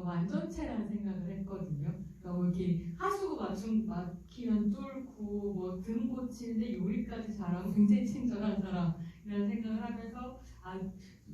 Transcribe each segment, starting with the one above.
완전체라는 생각을 했거든요. 그러니까 뭐 이렇게 하수구 막히면 뚫고 뭐 등 고치는데 요리까지 잘하고 굉장히 친절한 사람이라는 생각을 하면서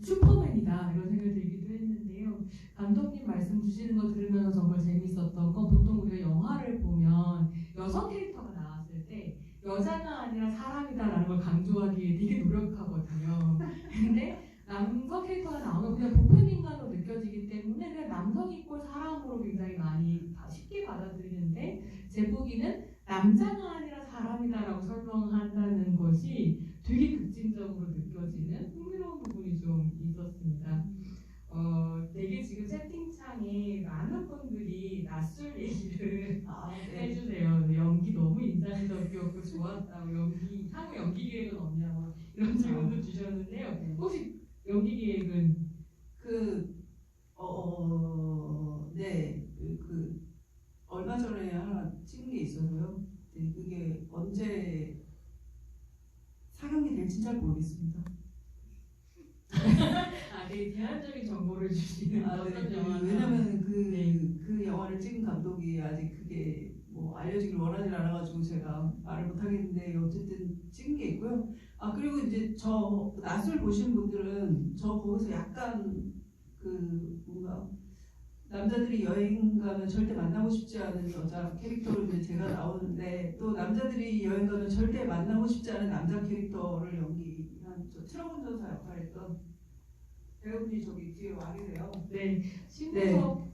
슈퍼맨이다 이런 생각이 들기도 했는데요. 감독님 말씀 주시는 거 들으면서 정말 재밌었던 건 보통 우리가 영화를 보면 여성 캐릭터가 나왔을 때 여자가 아니라 사람이다라는 걸 강조하기 위해 되게 노력하거든요. 근데 남성 캐릭터가 나오면 그냥 보편인간으로 느껴지기 때문에 그냥 남성이 꼴 사람으로 굉장히 많이 쉽게 받아들이는데 제보기는 남자가 아니라 사람이다라고 설명한다는 것이 되게 극진적으로 느껴지는 흥미로운 부분이 좀 있었습니다. 되게 지금 채팅창에 많은 분들이 낯설 얘기를 해주세요. 연기 너무 인상적이었고 좋았다고 향후 연기 계획은 없냐고 이런 질문도 주셨는데요. 혹시 연기 계획은 얼마 전에 하나 찍은 게 있어서요. 네, 그게 언제 상영이 될지 잘 모르겠습니다. 되게 대안적인 정보를 주시는 어떤 영화? 왜냐면 그 영화를 찍은 감독이 아직 그게 뭐 알려지길 원하지 않아가지고 제가 말을 못 하겠는데 어쨌든 찍은 게 있고요. 그리고 이제 저 낯을 보신 분들은 저 거기서 약간 뭔가 남자들이 여행 가면 절대 만나고 싶지 않은 여자 캐릭터로 이제 제가 나오는데 또 남자들이 여행 가면 절대 만나고 싶지 않은 남자 캐릭터를 연기한 저 트럭 운전사 역할을 했던 배우분이 저기 뒤에 와 계세요. 네.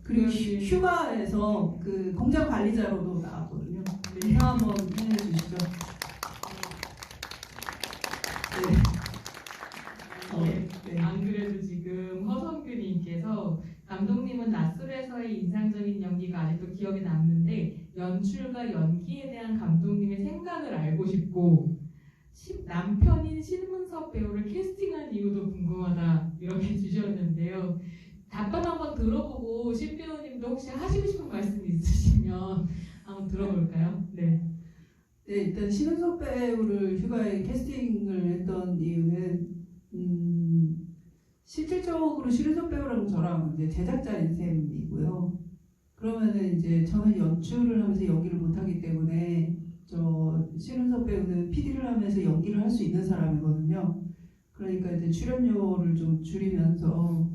그리고 휴가에서 그 공장 관리자로도 나왔거든요. 네. 인사 한번 해주시죠. 네. 안 그래도 지금 허성규님께서 감독님은 낯설에서의 인상적인 연기가 아직도 기억에 남는데 연출과 연기에 대한 감독님의 생각을 알고 싶고 남편인 신문섭 배우를 캐스팅한 이유도 궁금하다 이렇게 주셨는데요. 답변 한번 들어보고 신 배우님도 혹시 하시고 싶은 말씀 있으시면 한번 들어볼까요? 네. 네, 일단 신문섭 배우를 휴가에 캐스팅을 했던 이유는 실질적으로 신문섭 배우랑 저랑 이제 제작자인 셈이고요. 그러면은 이제 저는 연출을 하면서 연기를 못하기 때문에 신은섭 배우는 PD를 하면서 연기를 할 수 있는 사람이거든요. 그러니까 이제 출연료를 좀 줄이면서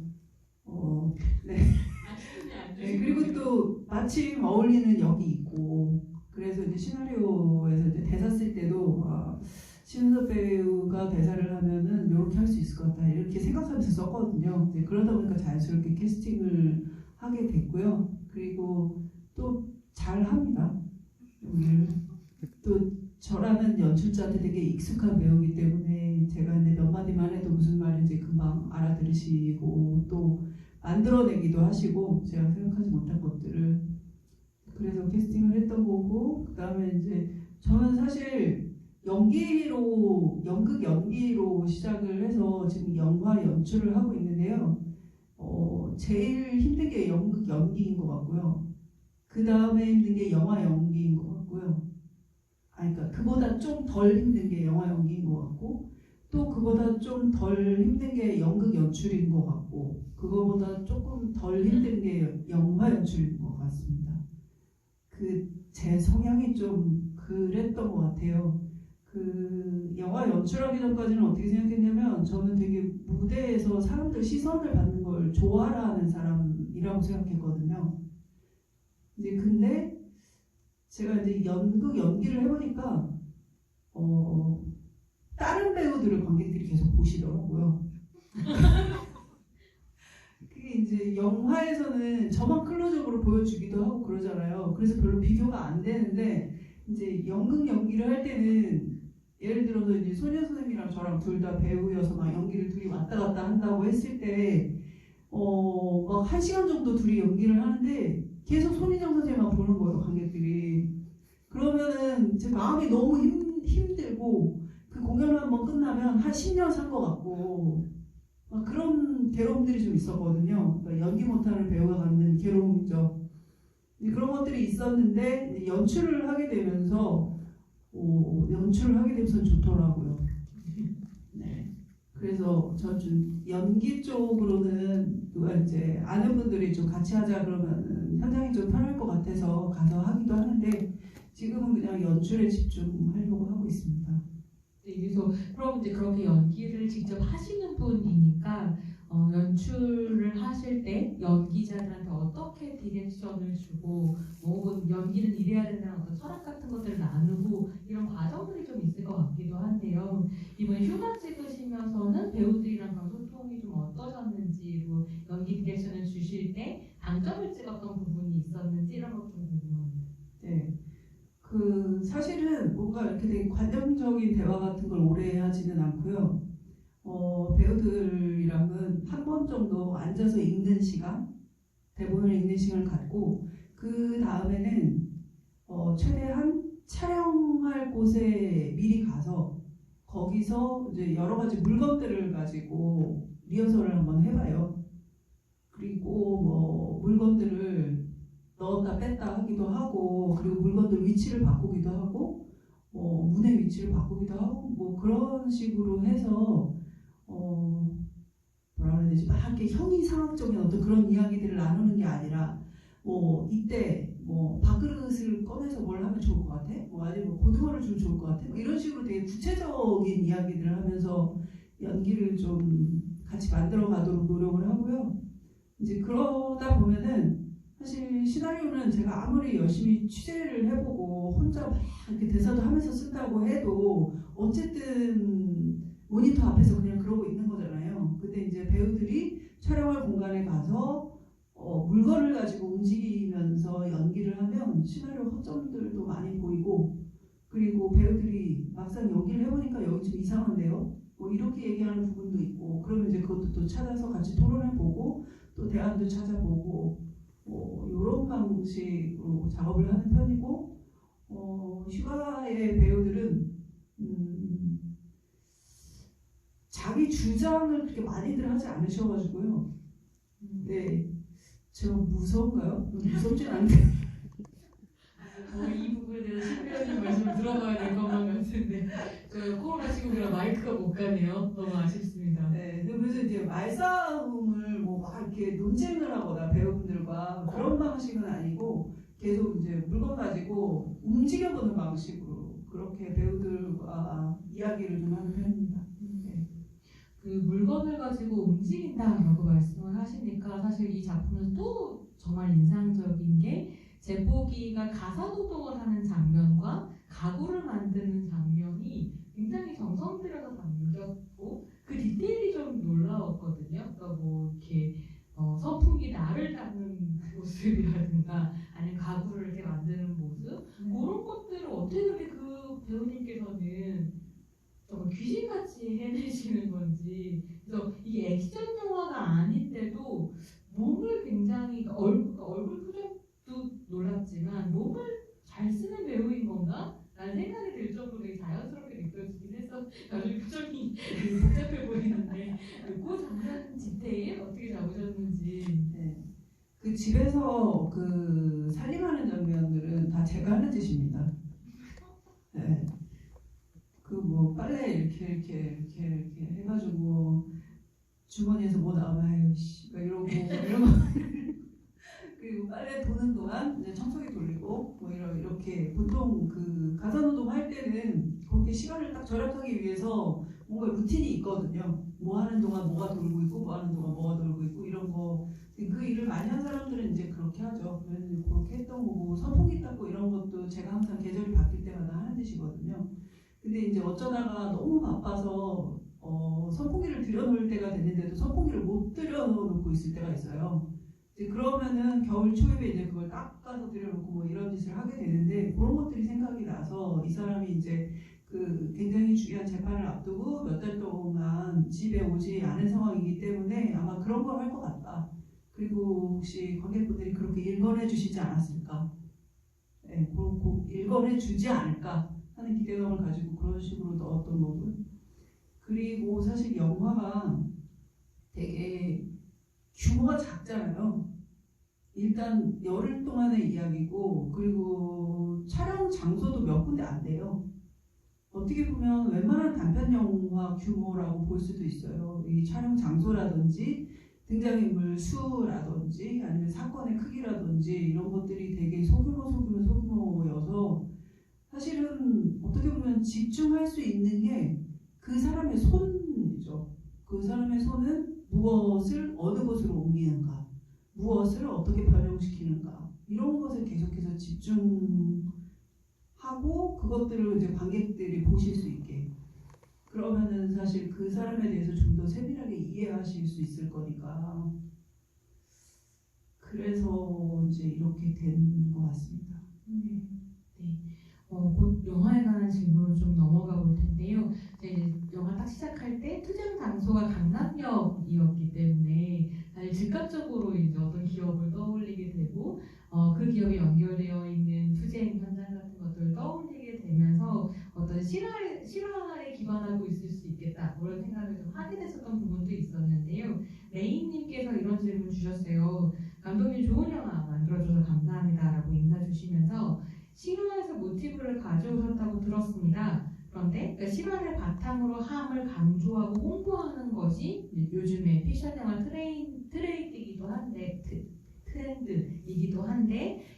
네, 그리고 또 마침 어울리는 역이 있고 그래서 이제 시나리오에서 이제 대사 쓸 때도 신은섭 배우가 대사를 하면은 이렇게 할 수 있을 것 같다 이렇게 생각하면서 썼거든요. 네, 그러다 보니까 자연스럽게 캐스팅을 하게 됐고요. 그리고 또 잘합니다. 또 저라는 연출자한테 되게 익숙한 배우이기 때문에 제가 이제 몇 마디만 해도 무슨 말인지 금방 알아들으시고 또 만들어내기도 하시고 제가 생각하지 못한 것들을 그래서 캐스팅을 했던 거고 그 다음에 이제 저는 사실 연극 연기로 시작을 해서 지금 영화 연출을 하고 있는데요. 제일 힘든 게 연극 연기인 것 같고요. 그 다음에 힘든 게 영화 연기인 것 같고요. 그러니까 그보다 좀 덜 힘든 게 영화 연기인 것 같고 또 그보다 좀 덜 힘든 게 연극 연출인 것 같고 그거보다 조금 덜 힘든 게 영화 연출인 것 같습니다. 제 성향이 좀 그랬던 것 같아요. 영화 연출하기 전까지는 어떻게 생각했냐면 저는 되게 무대에서 사람들 시선을 받는 걸 좋아하는 사람이라고 생각했거든요. 근데 제가 이제 연극 연기를 해보니까 다른 배우들을 관객들이 계속 보시더라고요. 그게 이제 영화에서는 저만 클로즈업으로 보여주기도 하고 그러잖아요. 그래서 별로 비교가 안 되는데 이제 연극 연기를 할 때는 예를 들어서 이제 소녀 선생님이랑 저랑 둘 다 배우여서 막 연기를 둘이 왔다 갔다 한다고 했을 때 막 1시간 정도 둘이 연기를 하는데 계속 손희정 선생님만 보는 거예요, 관객들이. 그러면은 제 마음이 너무 힘들고 그 공연을 한번 끝나면 한 10년 산 것 같고 막 그런 괴로움들이 좀 있었거든요. 그러니까 연기 못하는 배우가 갖는 괴로움이죠. 그런 것들이 있었는데 연출을 하게 되면서 좋더라고요. 네. 그래서 저 좀 연기 쪽으로는 누가 이제 아는 분들이 좀 같이 하자 그러면은 현장이 좀 편할 것 같아서 가서 하기도 하는데 지금은 그냥 연출에 집중하려고 하고 있습니다. 네, 그래서 그럼 이제 그렇게 연기를 직접 하시는 분이니까 연출을 하실 때 연기자들한테 어떻게 디렉션을 주고 뭐 연기는 이래야 된다는 어떤 철학 같은 것들을 나누고 이런 과정들이 좀 있을 것 같기도 한데요. 이번에 휴가 찍으시면서는 배우들이랑 그런 소통이 좀 어떠셨는지, 뭐 연기 디렉션을 주실 때 방점을 찍었던 부분이 있었는지 이런 것 좀 궁금합니다. 네. 그 사실은 뭔가 이렇게 되게 관념적인 대화 같은 걸 오래 하지는 않고요. 배우들이랑은 한 번 정도 앉아서 읽는 시간, 대본을 읽는 시간을 갖고 그 다음에는 최대한 촬영할 곳에 미리 가서 거기서 이제 여러 가지 물건들을 가지고 리허설을 한번 해봐요. 그리고 뭐 물건들을 넣었다 뺐다 하기도 하고, 그리고 물건들 위치를 바꾸기도 하고, 문의 위치를 바꾸기도 하고, 뭐 그런 식으로 해서 뭐라 그래야 되지? 막 이렇게 형이상학적인 어떤 그런 이야기들을 나누는 게 아니라, 뭐 이때 뭐 밥그릇을 꺼내서 뭘 하면 좋을 것 같아? 뭐 아니면 뭐 고등어를 주면 좋을 것 같아? 뭐 이런 식으로 되게 구체적인 이야기들을 하면서 연기를 좀 같이 만들어 가도록 노력을 하고요. 이제 그러다 보면은 사실 시나리오는 제가 아무리 열심히 취재를 해보고 혼자 막 이렇게 대사도 하면서 쓴다고 해도 어쨌든 모니터 앞에서 그냥 그러고 있는 거잖아요. 근데 이제 배우들이 촬영할 공간에 가서 물건을 가지고 움직이면서 연기를 하면 시나리오 허점들도 많이 보이고, 그리고 배우들이 막상 연기를 해보니까 여기 좀 이상한데요? 뭐 이렇게 얘기하는 부분도 있고, 그러면 이제 그것도 또 찾아서 같이 토론해보고 또 대안도 찾아보고 이런 방식으로 작업을 하는 편이고, 휴가의 배우들은 자기 주장을 그렇게 많이들 하지 않으셔가지고요. 네, 저 무서운가요? 무섭진 않은데. 이 부분에 대해서 신배우님 말씀을 들어봐야 될 것만 같은데 저 코로나 시국이라 마이크가 못 가네요. 너무 아쉽습니다. 네, 그래서 이제 말싸움을 뭐 막 이렇게 논쟁을 하거나 배우분들과 그런 방식은 아니고 계속 이제 물건 가지고 움직여보는 방식으로 그렇게 배우들과 이야기를 좀 하는 편입니다. 네. 그 물건을 가지고 움직인다라고 말씀을 하시니까 사실 이 작품은 또 정말 인상적인 게 제보기가 가사도덕을 하는 장면과 가구를 만드는 장면이 굉장히 정성 들여서 담겼고 그 디테일이 좀 놀라웠거든요. 그러니까 뭐 이렇게 선풍기 날을 닦는 모습이라든가 아니면 가구를 이렇게 만드는 모습 그런 것들을 어떻게 그렇게 그 배우님께서는 정말 귀신같이 해내시는 건지. 그래서 이게 액션 영화가 아닌데도 몸을 굉장히 얼굴 표정도 놀랍지만 몸을 잘 쓰는 배우인 건가? 라는 생각이 들 정도로 되게 자연스럽게 느껴지긴 해서 나중에 표정이 복잡해 보이는데 그 장면 디테일 어떻게 잡으셨는지. 네. 그 집에서 그 살림하는 장면들은 다 제가 하는 짓입니다. 네. 그 뭐 빨래 이렇게 해가지고 주머니에서 뭐 나오면 아유 씨 이러고 그리고 빨래 도는 동안 이제 청소기 돌리고 뭐 이렇게 보통 그 가사노동 할 때는 그렇게 시간을 딱 절약하기 위해서 뭔가 루틴이 있거든요. 뭐 하는 동안 뭐가 돌고 있고 뭐 하는 동안 뭐가 돌고 있고 이런 거. 그 일을 많이 한 사람들은 이제 그렇게 하죠. 그래서 그렇게 했던 거고 선풍기 닦고 이런 것도 제가 항상 계절이 바뀔 때마다 하는 짓이거든요. 근데 이제 어쩌다가 너무 바빠서 선풍기를 들여놓을 때가 됐는데도 선풍기를 못 들여놓고 있을 때가 있어요. 이제 그러면은 겨울 초입에 이제 그걸 닦아서 들여놓고 뭐 이런 짓을 하게 되는데 그런 것들이 생각이 나서 이 사람이 이제 그 굉장히 중요한 재판을 앞두고 몇 달 동안 집에 오지 않은 상황이기 때문에 아마 그런 걸 할 것 같다. 그리고 혹시 관객분들이 그렇게 일관해 주시지 않았을까? 네, 그렇고 일관해 주지 않을까 하는 기대감을 가지고 그런 식으로 넣었던 거고요. 그리고 사실 영화가 되게 규모가 작잖아요. 일단 열흘 동안의 이야기고 그리고 촬영 장소도 몇 군데 안 돼요. 어떻게 보면 웬만한 단편 영화 규모라고 볼 수도 있어요. 이 촬영 장소라든지 등장인물 수라든지 아니면 사건의 크기라든지 이런 것들이 되게 소규모여서 사실은 어떻게 보면 집중할 수 있는 게 그 사람의 손이죠. 그 사람의 손은 무엇을 어느 곳으로 옮기는가, 무엇을 어떻게 변형시키는가 이런 것에 계속해서 집중하고 그것들을 이제 관객들이 보실 수 있게 그러면은 사실 그 사람에 대해서 좀 더 세밀하게 이해하실 수 있을 거니까 그래서 이제 이렇게 된 것 같습니다. 네. 곧 영화에 관한 질문으로 좀 넘어가 볼 텐데요. 이제 영화 딱 시작할 때 투쟁 장소가 강남역이었기 때문에 사실 즉각적으로 이제 어떤 기억을 떠올리게 되고 그 기억에 연결되어 있는 투쟁 현장 같은 것들을 떠올리게 되면서 어떤 실화에 기반하고 있을 수 있겠다 그런 생각을 좀 하게 됐었던 부분도 있었는데요. 레이님께서 이런 질문 주셨어요. 감독님 좋은 영화 만들어줘서 감사합니다라고 인사 주시면서 실화에서 모티브를 가져오셨다고 들었습니다. 그런데 그러니까 실화를 바탕으로 함을 강조하고 홍보하는 것이 요즘의 패션 영화 트렌드이기도 한데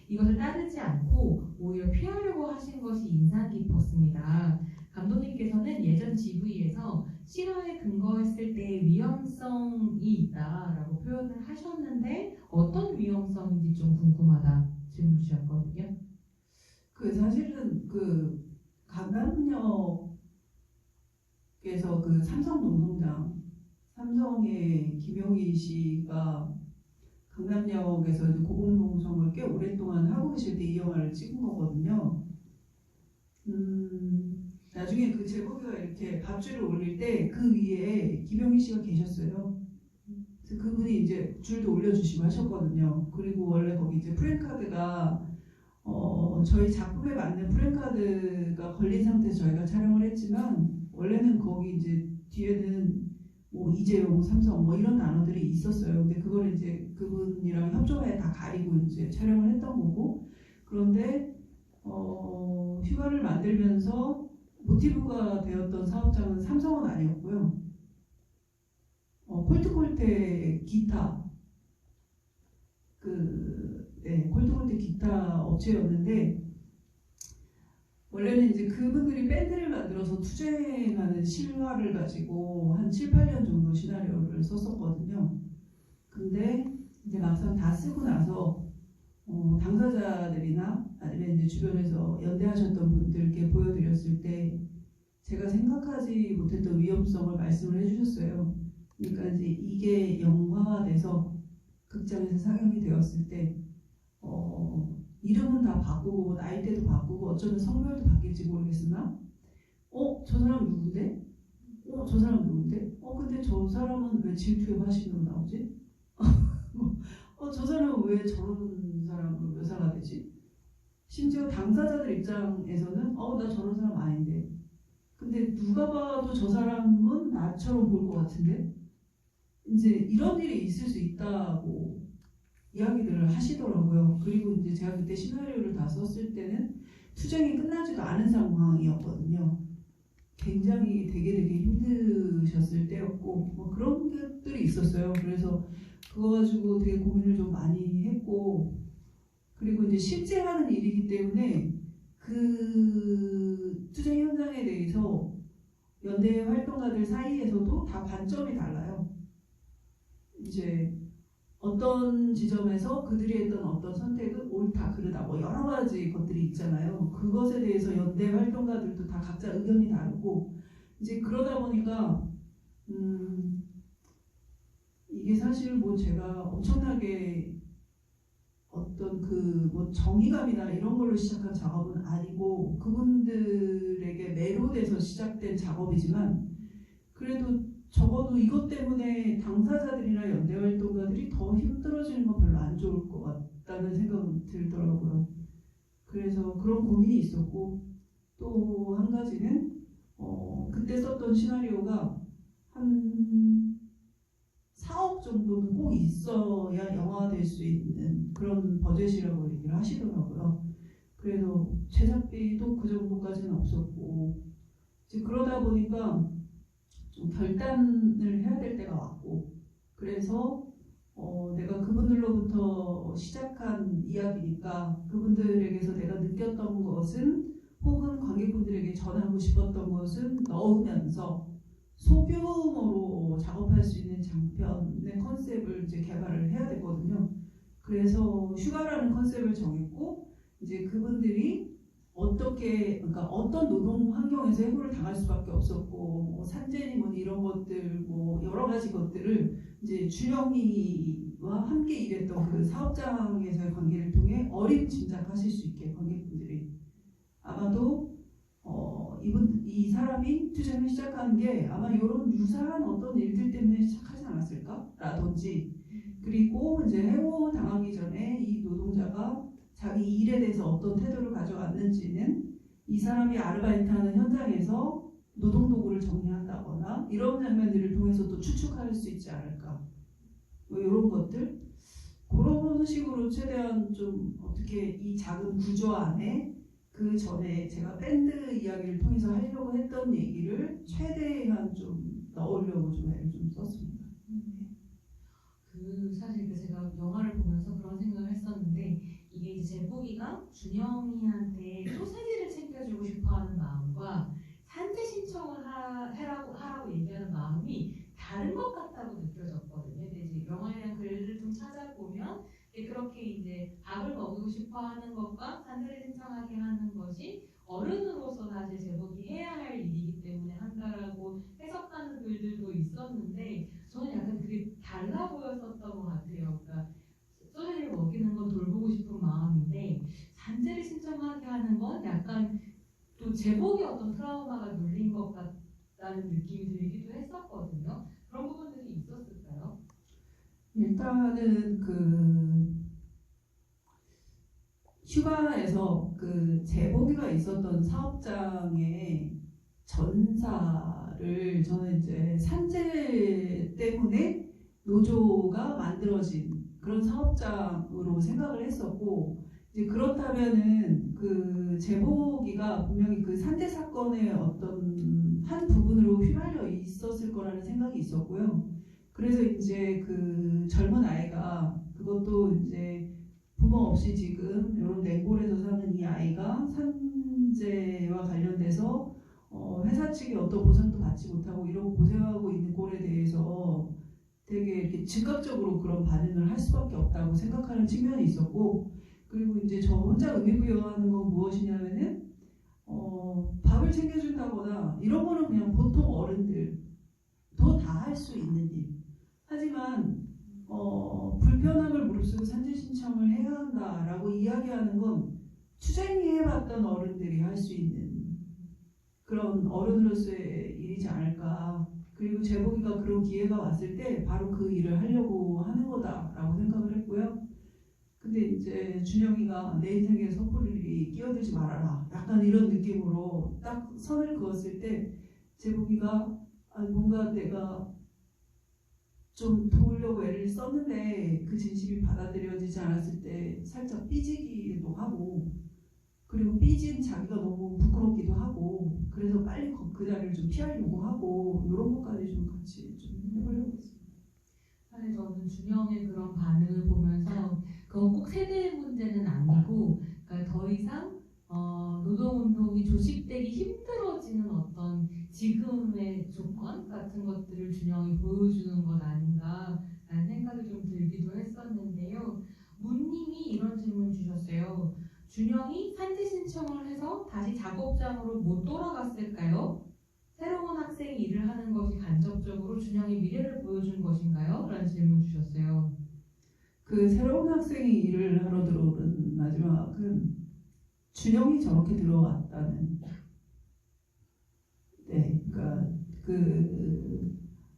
이것을 따르지 않고 오히려 피하려고 하신 것이 인상 깊었습니다. 감독님께서는 예전 GV에서 실화에 근거했을 때 위험성이 있다라고 표현을 하셨는데 어떤 위험성인지 좀 궁금하다 질문 주셨거든요. 그 사실은 그 강남역에서 그 삼성 농성장 삼성의 김용희 씨가 강남역에서 이제 고공농성을 꽤 오랫동안 하고 계실 때 이 영화를 찍은 거거든요. 나중에 그 제보기가 이렇게 밧줄을 올릴 때 그 위에 김용희 씨가 계셨어요. 그래서 그분이 이제 줄도 올려주시고 하셨거든요. 그리고 원래 거기 이제 프랜카드가 저희 작품에 맞는 프랜카드가 걸린 상태에서 저희가 촬영을 했지만 원래는 거기 이제 뒤에는 뭐 이재용, 삼성 뭐 이런 단어들이 있었어요. 근데 그걸 이제 그분이랑 협조하에 다 가리고 이제 촬영을 했던 거고 그런데 휴가를 만들면서 모티브가 되었던 사업장은 삼성은 아니었고요. 콜트콜테 기타 콜트콜테 기타 업체였는데 원래는 이제 그분들이 밴드를 만들어서 투쟁하는 실화를 가지고 한 7, 8년 정도 시나리오를 썼었거든요. 근데 이제 막상 다 쓰고 나서 당사자들이나 아니면 이제 주변에서 연대하셨던 분들께 보여드렸을 때 제가 생각하지 못했던 위험성을 말씀을 해주셨어요. 그러니까 이제 이게 영화화돼서 극장에서 상영이 되었을 때 이름은 다 바꾸고 나이대도 바꾸고 어쩌면 성별도 바뀔지 모르겠으나 저 사람 누군데? 저 사람 누군데? 근데 저 사람은 왜 질투의 화신으로 나오지? 저 사람은 왜 저런 사람으로 묘사가 되지? 심지어 당사자들 입장에서는 나 저런 사람 아닌데 근데 누가 봐도 저 사람은 나처럼 볼 것 같은데 이제 이런 일이 있을 수 있다고 이야기들을 하시더라고요. 그리고 이제 제가 그때 시나리오를 다 썼을 때는 투쟁이 끝나지도 않은 상황이었거든요. 굉장히 되게 힘드셨을 때였고 뭐 그런 것들이 있었어요. 그래서 그거 가지고 되게 고민을 좀 많이 했고 그리고 이제 실제 하는 일이기 때문에 그 투쟁 현장에 대해서 연대 활동가들 사이에서도 다 관점이 달라요. 이제 어떤 지점에서 그들이 했던 어떤 선택은 옳다 그르다 뭐 여러 가지 것들이 있잖아요. 그것에 대해서 연대 활동가들도 다 각자 의견이 다르고 이제 그러다 보니까 이게 사실 뭐 제가 엄청나게 어떤 그 뭐 정의감이나 이런 걸로 시작한 작업은 아니고 그분들에게 매료돼서 시작된 작업이지만 그래도 적어도 이것 때문에 당사자들이나 연대활동가들이 더 힘들어지는 건 별로 안 좋을 것 같다는 생각이 들더라고요. 그래서 그런 고민이 있었고 또 한 가지는 그때 썼던 시나리오가 한 4억 정도는 꼭 있어야 영화가 될 수 있는 그런 버젯이라고 얘기를 하시더라고요. 그래서 제작비도 그 정도까지는 없었고 이제 그러다 보니까 좀 결단을 해야 될 때가 왔고, 그래서 내가 그분들로부터 시작한 이야기니까 그분들에게서 내가 느꼈던 것은 혹은 관객분들에게 전하고 싶었던 것은 넣으면서 소규모로 작업할 수 있는 장편의 컨셉을 이제 개발을 해야 되거든요. 그래서 휴가라는 컨셉을 정했고, 이제 그분들이 그러니까 어떤 노동 환경에서 해고를 당할 수밖에 없었고, 뭐 산재니 뭐 이런 것들, 뭐 여러 가지 것들을 이제 준영이와 함께 일했던 그 사업장에서의 관계를 통해 어림짐작하실 수 있게 관객분들이 아마도 이 사람이 투쟁을 시작한 게 아마 이런 유사한 어떤 일들 때문에 시작하지 않았을까라든지, 그리고 이제 해고 당하기 전에 이 노동자가 자기 일에 대해서 어떤 태도를 가져왔는지는 이 사람이 아르바이트하는 현장에서 노동도구를 정리한다거나 이런 장면들을 통해서 또 추측할 수 있지 않을까, 뭐 이런 것들, 그런 식으로 최대한 좀 어떻게 이 작은 구조 안에 그 전에 제가 밴드 이야기를 통해서 하려고 했던 얘기를 최대한 좀 넣으려고 좀 애를 좀 썼습니다. 사실 제가 영화를 보면서 그런 생각을 했었는데, 이게 이제 제복이가 준영이한테 소세지를 챙겨주고 싶어하는 마음과 산재 신청을 하라고 얘기하는 마음이 다른 것 같다고 느껴졌거든요. 근데 이제 영화에 대한 글을 좀 찾아보면 그렇게 이제 밥을 먹이고 싶어하는 것과 산재를 신청하게 하는 것이 어른으로서 사실 제복이 해야 할 일이기 때문에 한다라고 해석하는 글들도 있었는데, 저는 약간 그게 달라 보였었던 것 같아요. 그러니까 소리를 먹이는 건 돌보고 싶은 마음인데 산재를 신청하게 하는 건 약간 또 제복이 어떤 트라우마가 눌린 것 같다는 느낌이 들기도 했었거든요. 그런 부분들이 있었을까요? 일단은 그 휴가에서 그 제복이가 있었던 사업장의 전사를 저는 이제 산재 때문에 노조가 만들어진 그런 사업장으로 생각을 했었고, 이제 그렇다면은 그 제복이가 분명히 그 산재 사건의 어떤 한 부분으로 휘말려 있었을 거라는 생각이 있었고요. 그래서 이제 그 젊은 아이가, 그것도 이제 부모 없이 지금 이런 냉골에서 사는 이 아이가 산재와 관련돼서 회사 측이 어떤 보상도 받지 못하고 이런 고생하고 있는 꼴에 대해서 되게 이렇게 즉각적으로 그런 반응을 할 수밖에 없다고 생각하는 측면이 있었고, 그리고 이제 저 혼자 의미부여하는 건 무엇이냐면은 밥을 챙겨준다거나 이런 거는 그냥 보통 어른들도 다 할 수 있는 일. 하지만 불편함을 무릅쓰고 산재 신청을 해야 한다라고 이야기하는 건 투쟁해봤던 어른들이 할 수 있는 그런 어른으로서의 일이지 않을까. 그리고 제복이가 그런 기회가 왔을 때 바로 그 일을 하려고 하는 거다라고 생각을 했고요. 근데 이제 준영이가 내 인생에 섣불리 끼어들지 말아라, 약간 이런 느낌으로 딱 선을 그었을 때 제복이가 뭔가 내가 좀 도우려고 애를 썼는데 그 진심이 받아들여지지 않았을 때 살짝 삐지기도 하고, 그리고 삐진 자기가 너무 부끄럽기도 하고, 그래서 빨리 그 자리를 좀 피하려고 하고, 이런 것까지 좀 같이 좀 해보려고 했습니다. 사실 저는 준영의 그런 반응을 보면서 그건 꼭 세대의 문제는 아니고, 그러니까 더 이상 노동운동이 조직되기 힘들어지는 어떤 지금의 조건 같은 것들을 준영이 보여주는 것 아닌가라는 생각이 좀 들기도 했었는데요. 문님이 이런 질문 주셨어요. 준영이 산재 신청을 해서 다시 작업장으로 못 돌아갔을까요? 새로운 학생이 일을 하는 것이 간접적으로 준영의 미래를 보여준 것인가요? 라는 질문 주셨어요. 그 새로운 학생이 일을 하러 들어오는 마지막은 준영이 저렇게 들어왔다는, 네, 그러니까 그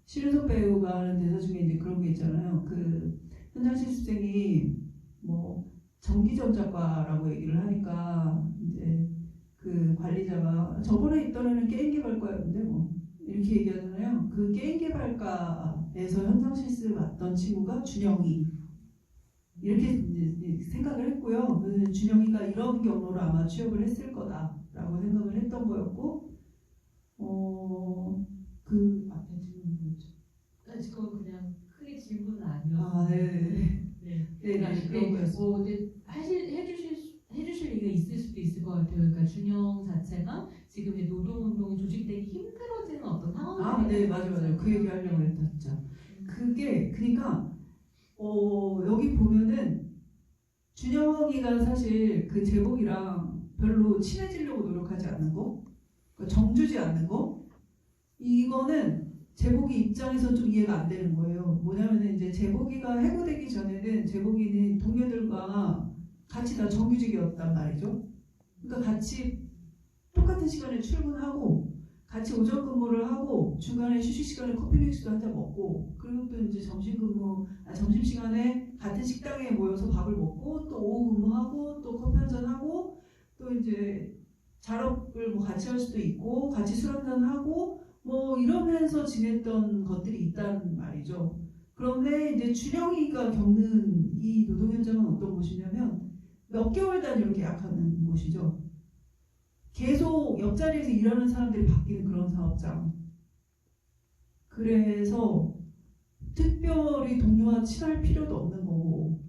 신윤석 배우가 하는 대사 중에 이제 그런 게 있잖아요. 그 현장 실습생이 뭐 전기전자과라고 얘기를 하니까 이제 그 관리자가 저번에 있던 애는 게임 개발과였는데 뭐 이렇게 얘기하잖아요. 그 게임 개발과에서 현장 실습 왔던 친구가 준영이, 이렇게 이제 생각을 했고요. 그래서 준영이가 이런 경로로 아마 취업을 했을 거다라고 생각을 했던 거였고, 아, 네. 네. 네, 그런 거였어요. 뭐 근데 해주실 얘기가 있을 수도 있을 것 같아요. 그러니까 준영 자체가 지금 이제 노동운동이 조직되기 힘들어지는 어떤 상황들이 아, 네, 맞아요. 그 얘기 하려고 했다, 진짜. 그게, 그러니까, 여기 보면은, 준영이가 사실 그 제복이랑 별로 친해지려고 노력하지 않는 거, 그러니까 정주지 않는 거, 이거는 제복이 입장에서 좀 이해가 안 되는 거예요. 뭐냐면은 이제 제복이가 해고되기 전에는 제복이는 동료들과 같이 다 정규직이었단 말이죠. 그러니까 같이 똑같은 시간에 출근하고 같이 오전 근무를 하고 중간에 휴식 시간에 커피 믹스도 한 잔 먹고 그리고 또 이제 점심 시간에 같은 식당에 모여서 밥을 먹고 또 오후 근무하고 또 커피 한 잔 하고 또 이제 작업을 뭐 같이 할 수도 있고 같이 술 한 잔 하고 뭐 이러면서 지냈던 것들이 있단 말이죠. 그런데 이제 준영이가 겪는 이 노동 현장은 어떤 곳이냐면 몇 개월 단위로 계약하는 곳이죠. 계속 옆자리에서 일하는 사람들이 바뀌는 그런 사업장. 그래서 특별히 동료와 친할 필요도 없는 거고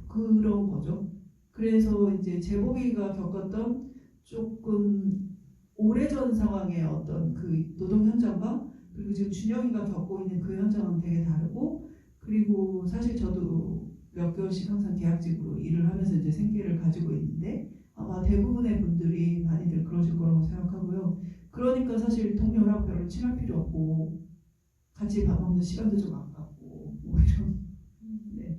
그런 거죠. 그래서 이제 제복이가 겪었던 조금 오래전 상황의 어떤 그 노동 현장과 그리고 지금 준영이가 겪고 있는 그 현장은 되게 다르고 그리고 사실 저도 몇 개월씩 항상 계약직으로 일을 하면서 이제 생계를 가지고 있는데 아마 대부분의 분들이 많이들 그러실 거라고 생각하고요. 그러니까 사실 동료랑 별로 친할 필요 없고 같이 밥 먹는 시간도 좀 아깝고 뭐 이런. 네.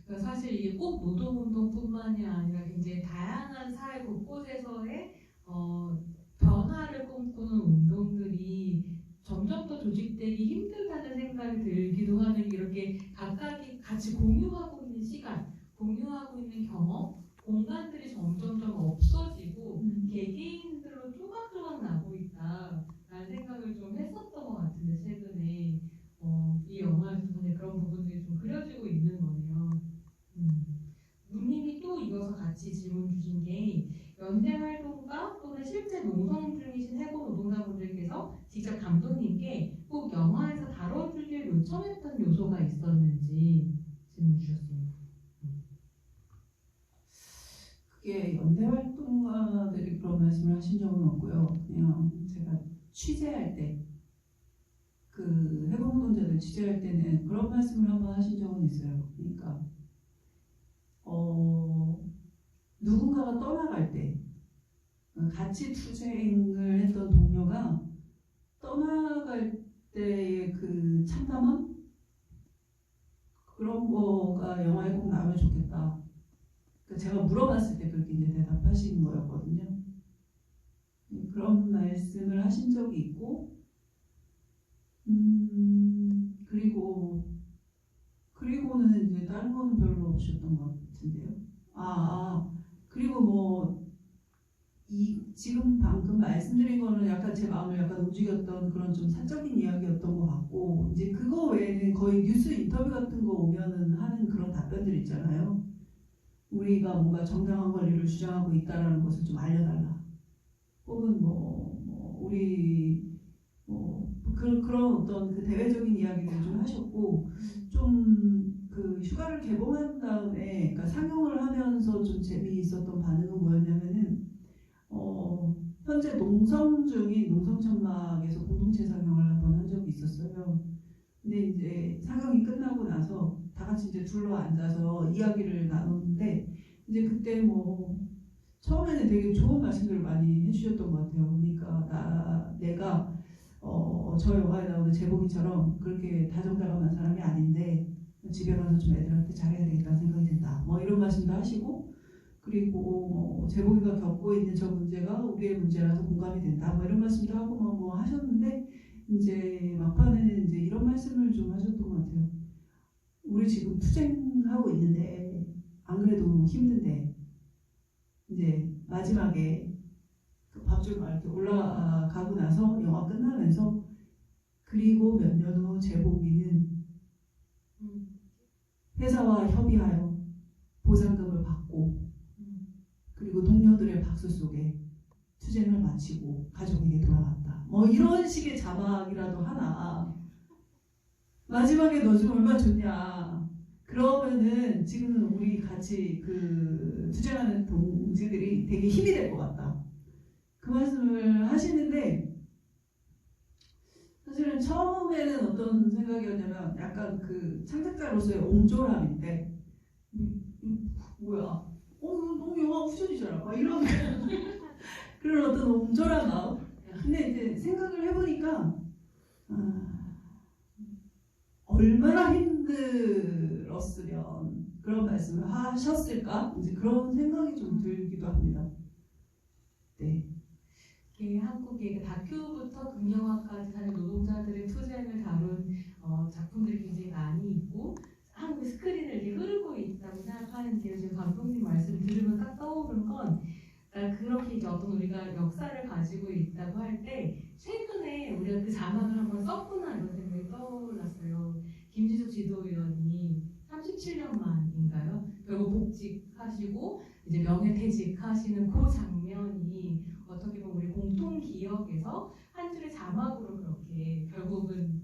그러니까 사실 이게 꼭 노동운동뿐만이 아니라 굉장히 다양한 사회 곳곳에서의 변화를 꿈꾸는 운동들이 점점 더 조직되기 힘들다는 생각이 들기도 하는 게 이렇게 각각이 같이 공유하고 있는 시간, 공유하고 있는 경험, 공간들이 점점점 없어지고 개개인들로 조각조각 나고 있다라는 생각을 좀 했었던 것 같은데 최근에 이 영화에서 사실 그런 부분들이 좀 그려지고 있는 거네요. 누님이 또 이어서 같이 질문 주신 게 연대활동가 또는 실제 농성 중이신 해고 노동자분들께서 직접 감독님께 꼭 영화에서 다뤄주길 요청했던 요소가 있었는지 질문 주셨습니다. 그게 연대활동가들이 그런 말씀을 하신 적은 없고요. 그냥 제가 취재할 때 그 해고노동자들 취재할 때는 그런 말씀을 한번 하신 적은 있어요. 그러니까 누군가가 떠나갈 때 같이 투쟁을 했던 동료가 떠나갈 때의 그 참담함 그런 거가 영화에 꼭 나오면 좋겠다. 그러니까 제가 물어봤을 때 그렇게 이제 대답하신 거였거든요. 그런 말씀을 하신 적이 있고 그리고는 이제 다른 거는 별로 없으셨던 것 같은데요. 그리고 뭐 지금 방금 말씀드린 거는 약간 제 마음을 약간 움직였던 그런 좀 사적인 이야기였던 것 같고 이제 그거 외에는 거의 뉴스 인터뷰 같은 거 오면은 하는 그런 답변들 있잖아요. 우리가 뭔가 정당한 권리를 주장하고 있다라는 것을 좀 알려달라. 혹은 우리 그런 어떤 그 대외적인 이야기를 좀 하셨고 좀 그 휴가를 개봉한 다음에 그러니까 상영을 하면서 좀 재미있었던 반응은 뭐였냐면은 현재 농성 중인 농성천막에서 공동체 상영을 한번 한 적이 있었어요. 근데 이제 상영이 끝나고 나서 다 같이 이제 둘러 앉아서 이야기를 나누는데 이제 그때 처음에는 되게 좋은 말씀들을 많이 해주셨던 것 같아요. 그러니까 내가 저 영화에 나오는 제복이처럼 그렇게 다정다감한 사람이 아닌데 집에 가서 좀 애들한테 잘해야 되겠다는 생각이 든다. 이런 말씀도 하시고 그리고 제복이가 겪고 있는 저 문제가 우리의 문제라서 공감이 된다. 이런 말씀도 하고 하셨는데 이제 막판에는 이제 이런 말씀을 좀 하셨던 것 같아요. 우리 지금 투쟁하고 있는데 안 그래도 힘든데 이제 마지막에 그 밥줄 이렇게 올라가고 나서 영화 끝나면서 그리고 몇 년 후 제복이는 회사와 협의하여 보상금을 받고 그리고 동료들의 박수 속에 투쟁을 마치고 가족에게 돌아갔다. 이런 식의 자막이라도 하나 마지막에 너 좀 얼마 줬냐. 그러면은 지금 우리 같이 그 투쟁하는 동지들이 되게 힘이 될 것 같다. 그 말씀을 하시는데 사실은 처음에는 어떤 생각이었냐면 약간 그 창작자로서의 옹졸함인데 뭐야? 너무 영화 후전이잖아. 막 이런 그런 어떤 옹졸한 마음. 근데 이제 생각을 해보니까 얼마나 힘들었으면 그런 말씀을 하셨을까? 이제 그런 생각이 좀 들기도 합니다. 네. 한국의 그 다큐부터 극영화까지 하는 노동자들의 투쟁을 다룬 작품들이 굉장히 많이 있고 한국 스크린을 이렇게 흐르고 있다고 생각하는데요. 지금 감독님 말씀 들으면 딱 떠오른 건 그렇게 이제 어떤 우리가 역사를 가지고 있다고 할 때 최근에 우리가 그 자막을 한번 썼구나 이런 생각이 떠올랐어요. 김지숙 지도위원이 37년 만인가요? 결국 복직하시고 이제 명예퇴직하시는 그 장면이 어떻게 보면 우리 공통 기억에서 한 줄의 자막으로 그렇게 결국은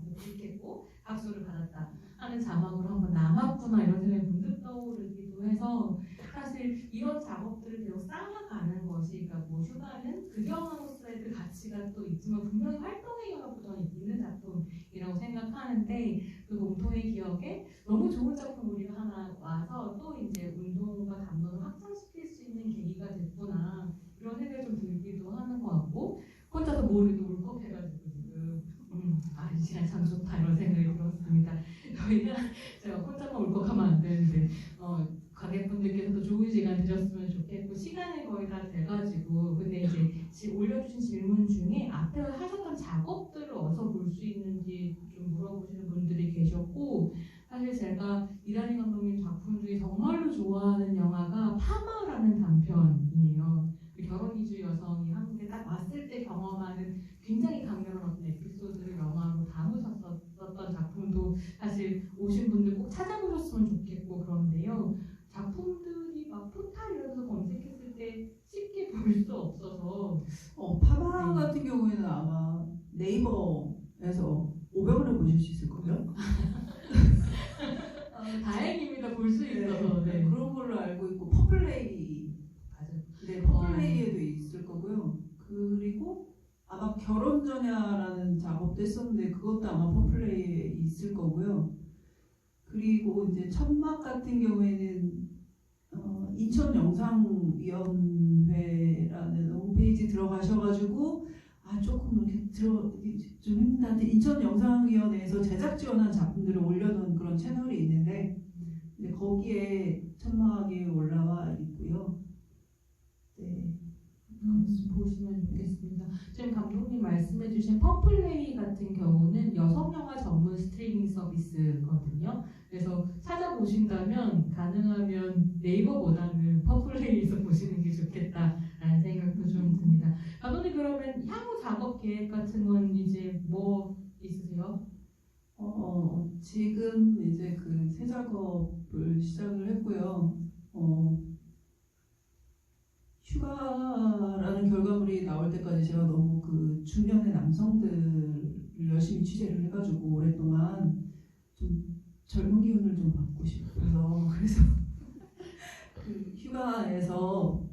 복직했고 박수를 받았다 하는 자막으로 한번 남았구나 이런 생각이 문득 떠오르기도 해서 사실 이런 작업들을 계속 쌓아가는 것이 그러니까 뭐 휴가는 극영화로서의 그 가치가 또 있지만 분명히 활동의 영화보다는 있는 작품이라고 생각하는데 그 공통의 기억에 너무 좋은 작품 우리가 하나 와서 또 이제 운동과 담론을 확장시킬 수 있는 계기가 됐구나 이런 생각이 좀 들기도 하는 것 같고 혼자서 모르게 울컥해가지고 지금 이 시간 참 좋다 이런 생각이 들었습니다. 저희가 제가 혼자만 울컥하면 안 되는데 관객분들께서도 좋은 시간 되셨으면 좋겠고 시간이 거의 다 돼가지고 근데 이제 올려주신 질문 중에 앞에 하셨던 작업들을 어디서 볼 수 있는지 좀 물어보시는 분들이 계셨고 사실 제가 이란희 감독님 작품 중에 정말로 좋아하는 영화가 파마라는 단편이에요. 결혼 이주 여성이 한국에 딱 왔을 때 경험하는 굉장히 강렬한 어떤 에피소드를 영화로 담으셨었던 작품도 사실 오신 분들 꼭 찾아보셨으면 좋겠고 그런데요. 작품들이 막 포탈 이런 데서 검색했을 때 쉽게 볼 수 없어서 파마 같은 경우에는 아마 네이버에서 500원에 보실 수 있을 거예요. 다행입니다. 볼 수 있어서 네. 그런 걸로 알고 있고 퍼플레이 맞아요. 네, 퍼플레이에도 있을 거고요. 그리고 아마 결혼 전야라는 작업도 했었는데 그것도 아마 퍼플레이에 있을 거고요. 그리고 이제 천막 같은 경우에는 인천영상위원회라는 홈페이지 들어가셔가지고 조금 이렇게 좀 힘든데 인천영상위원회에서 제작 지원한 작품들을 올려놓은 그런 채널이 있는데 이제 거기에 천막이 올라와 있고요. 네. 보시면 좋겠습니다. 지금 감독님 말씀해주신 퍼플레이 같은 경우는 여성 영화 전문 스트리밍 서비스거든요. 그래서 찾아보신다면 가능하면 네이버보다는 퍼플레이에서 보시는 게 좋겠다라는 생각도 좀 듭니다. 감독님 그러면 향후 작업 계획 같은 건 이제 뭐 있으세요? 지금 이제 그 새 작업을 시작을 했고요. 휴가라는 결과물이 나올 때까지 제가 너무 그 중년의 남성들을 열심히 취재를 해가지고 오랫동안 좀 젊은 기운을 좀 받고 싶어서 그래서 그 휴가에서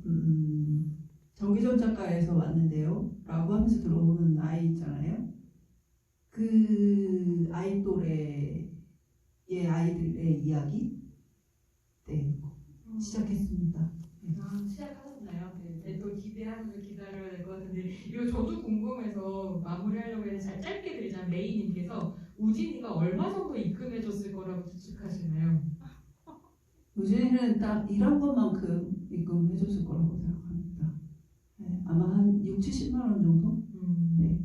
정기전 작가에서 왔는데요 라고 하면서 들어오는 아이 있잖아요. 그 아이 또래의 아이들의 이야기 네 시작했습니다. 시작하셨나요? 네, 또 기대하면서 기다려야 될 것 같은데 이거 저도 궁금해서 마무리하려고 했는데 잘 짧게 드리자면 메이님께서 우진이가 얼마 정도 입금해줬을 거라고 추측하시나요? 우진이는 딱 일한 것만큼 입금해줬을 거라고 생각합니다. 네, 아마 한 60, 70만 원 정도? 네.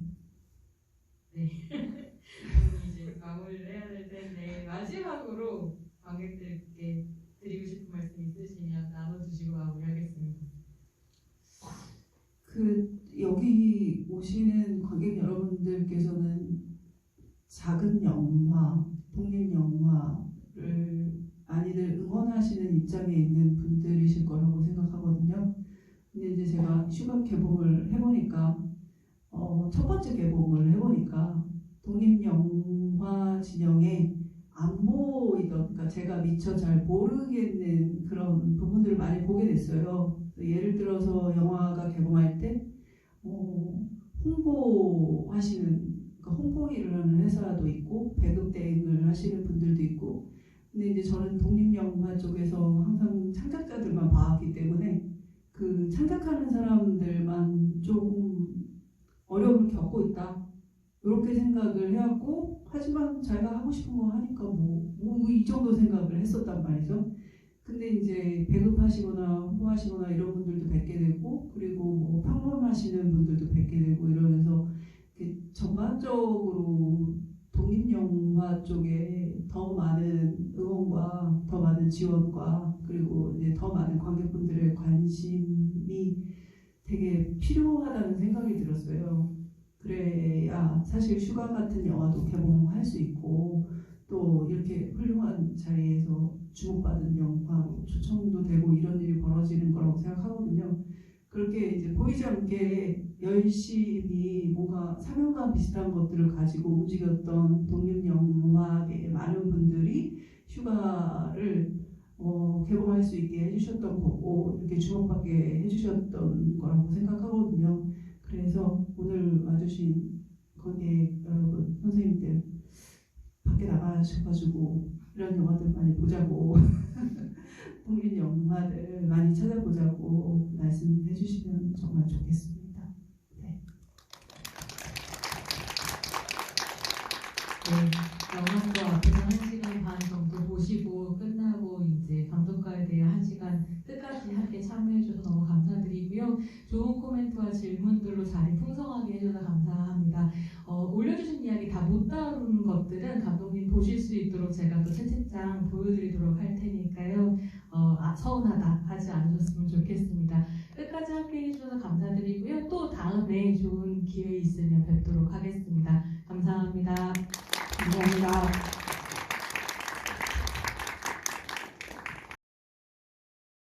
이제 마무리를 해야 될 텐데 마지막으로 관객들께 드리고 싶은 말씀 있으시면 나눠주시고 마무리하겠습니다. 여기 오시는 관객 여러분들께서는 작은 영화, 독립 영화를 많이들 응원하시는 입장에 있는 분들이실 거라고 생각하거든요. 근데 이제 제가 슈가 개봉을 해보니까 첫 번째 개봉을 해보니까 독립영화 진영에 안 보이던, 그러니까 제가 미처 잘 모르겠는 그런 부분들을 많이 보게 됐어요. 예를 들어서 영화가 개봉할 때 홍보하시는, 그러니까 홍보 일을 하는 회사도 있고 배급 대행을 하시는 분들도 있고, 근데 이제 저는 독립영화 쪽에서 항상 창작자들만 봐왔기 때문에 그 창작하는 사람들만 조금 어려움을 겪고 있다, 이렇게 생각을 해왔고, 하지만 자기가 하고 싶은 거 하니까 이 정도 생각을 했었단 말이죠. 근데 이제 배급하시거나 홍보하시거나 이런 분들도 뵙게 되고, 그리고 뭐 평론하시는 분들도 뵙게 되고, 이러면서 전반적으로 독립영화 쪽에 더 많은 응원과 더 많은 지원과 그리고 이제 더 많은 관객분들의 관심이 되게 필요하다는 생각이 들었어요. 그래야 사실 슈가 같은 영화도 개봉할 수 있고, 또 이렇게 훌륭한 자리에서 주목받은 영화로 초청도 되고 이런 일이 벌어지는 거라고 생각하거든요. 그렇게 이제 보이지 않게 열심히 뭔가 사명감 비슷한 것들을 가지고 움직였던 독립영화계의 많은 분들이 슈가를 개봉할 수 있게 해주셨던 거고, 이렇게 주목받게 해주셨던 거라고 생각하거든요. 그래서 오늘 와주신 관객 여러분, 선생님들 밖에 나가셔가지고 이런 영화들 많이 보자고 독립 영화들 많이 찾아보자고 말씀해 주시면 정말 좋겠습니다. 네. 네, 영화도 앞에서 1시간 반 정도 보시고 끝나고 이제 감독과에 대해 1시간 끝까지 함께 참여해주셔서 너무 감사드리고요. 좋은 코멘트와 질문들로 자리 풍성하게 해주셔서 감사합니다. 올려주신 이야기 다 못 다룬 것들은 감독님 보실 수 있도록 제가 또 채팅창 보여드리도록 할 테니까요. 서운하다 하지 않으셨으면 좋겠습니다. 끝까지 함께 해주셔서 감사드리고요. 또 다음에 좋은 기회 있으면 뵙도록 하겠습니다.